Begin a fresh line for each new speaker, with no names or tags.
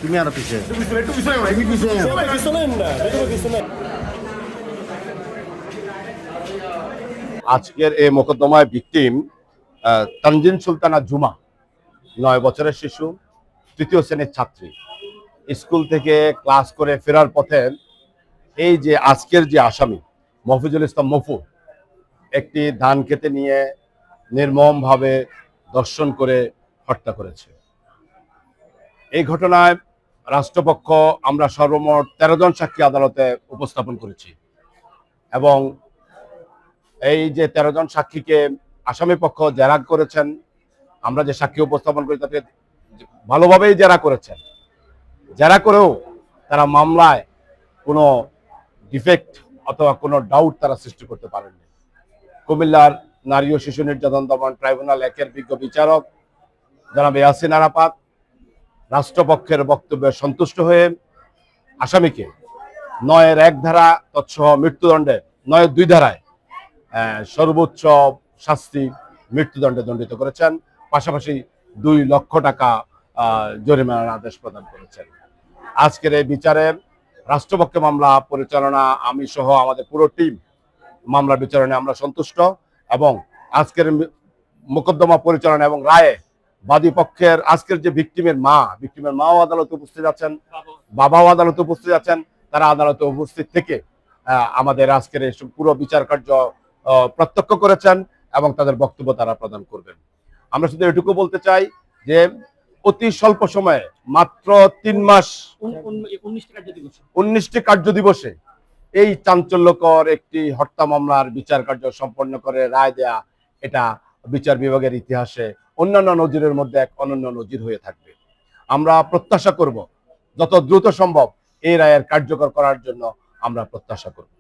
তুমি আরো পিছিয়ে
আজকের এই মোকদ্দমায় ভিকটিম তানজিন সুলতানা জুমা, 9 বছরের শিশু, তৃতীয় শ্রেণীর ছাত্রী। স্কুল থেকে ক্লাস করে ফেরার পথে এই যে আজকের যে আসামি মফিজুল ইসলাম মফু একটি ধান খেতে নিয়ে নির্মমভাবে ধর্ষণ করে হত্যা করেছে। এই ঘটনায় রাষ্ট্রপক্ষ আমরা সর্বমোট 13 জন সাক্ষী আদালতে উপস্থাপন করেছি এবং এই যে 13 জন সাক্ষীকে আসামি পক্ষ জেরা করেছেন। আমরা যে সাক্ষী উপস্থাপন করি তাকে ভালোভাবেই জেরা করেছেন। জেরা করেও তারা মামলায় কোনো ডিফেক্ট অথবা কোনো ডাউট তারা সৃষ্টি করতে পারেননি। কুমিল্লার নারী ও শিশু নির্যাতন দমন ট্রাইব্যুনাল 1-এর বিজ্ঞ বিচারক জনাব ইয়াসিন আরাফাত রাষ্ট্রপক্ষের বক্তব্যে সন্তুষ্ট হয়ে আসামিকে 9-এর 1 ধারা তৎসহ মৃত্যুদণ্ডে 9-এর 2 ধারায় সর্বোচ্চ শাস্তি মৃত্যুদণ্ডে দণ্ডিত করেছেন। পাশাপাশি 2 লক্ষ টাকা জরিমানার আদেশ প্রদান করেছেন। আজকের এই বিচারে রাষ্ট্রপক্ষে মামলা পরিচালনা আমি সহ আমাদের পুরো টিম মামলা বিচারণে আমরা সন্তুষ্ট এবং আজকের মোকদ্দমা পরিচালনা এবং রায়ে বাদী পক্ষের আজকের যে ভিকটিমের মাও আদালতে উপস্থিত আছেন, বাবাও আদালতে উপস্থিত আছেন। তারা আদালতে উপস্থিত থেকে আমাদের আজকের এই পুরো বিচার কার্য প্রত্যক্ষ করেছেন এবং তাদের বক্তব্য তারা প্রদান করবেন। আমরা শুধু এটুকু বলতে চাই যে অতি স্বল্প সময়ে মাত্র 3 মাস 19টি কার্য দিবসে এই চাঞ্চল্যকর একটি হত্যা মামলার বিচার কার্য সম্পন্ন করে রায় দেয়া, এটা বিচার বিভাগের ইতিহাসে অন্যান্য নজিরের মধ্যে এক অনন্য নজির হয়ে থাকবে। আমরা প্রত্যাশা করব যত দ্রুত সম্ভব এই রায়ের কার্যকর করার জন্য আমরা প্রত্যাশা করব।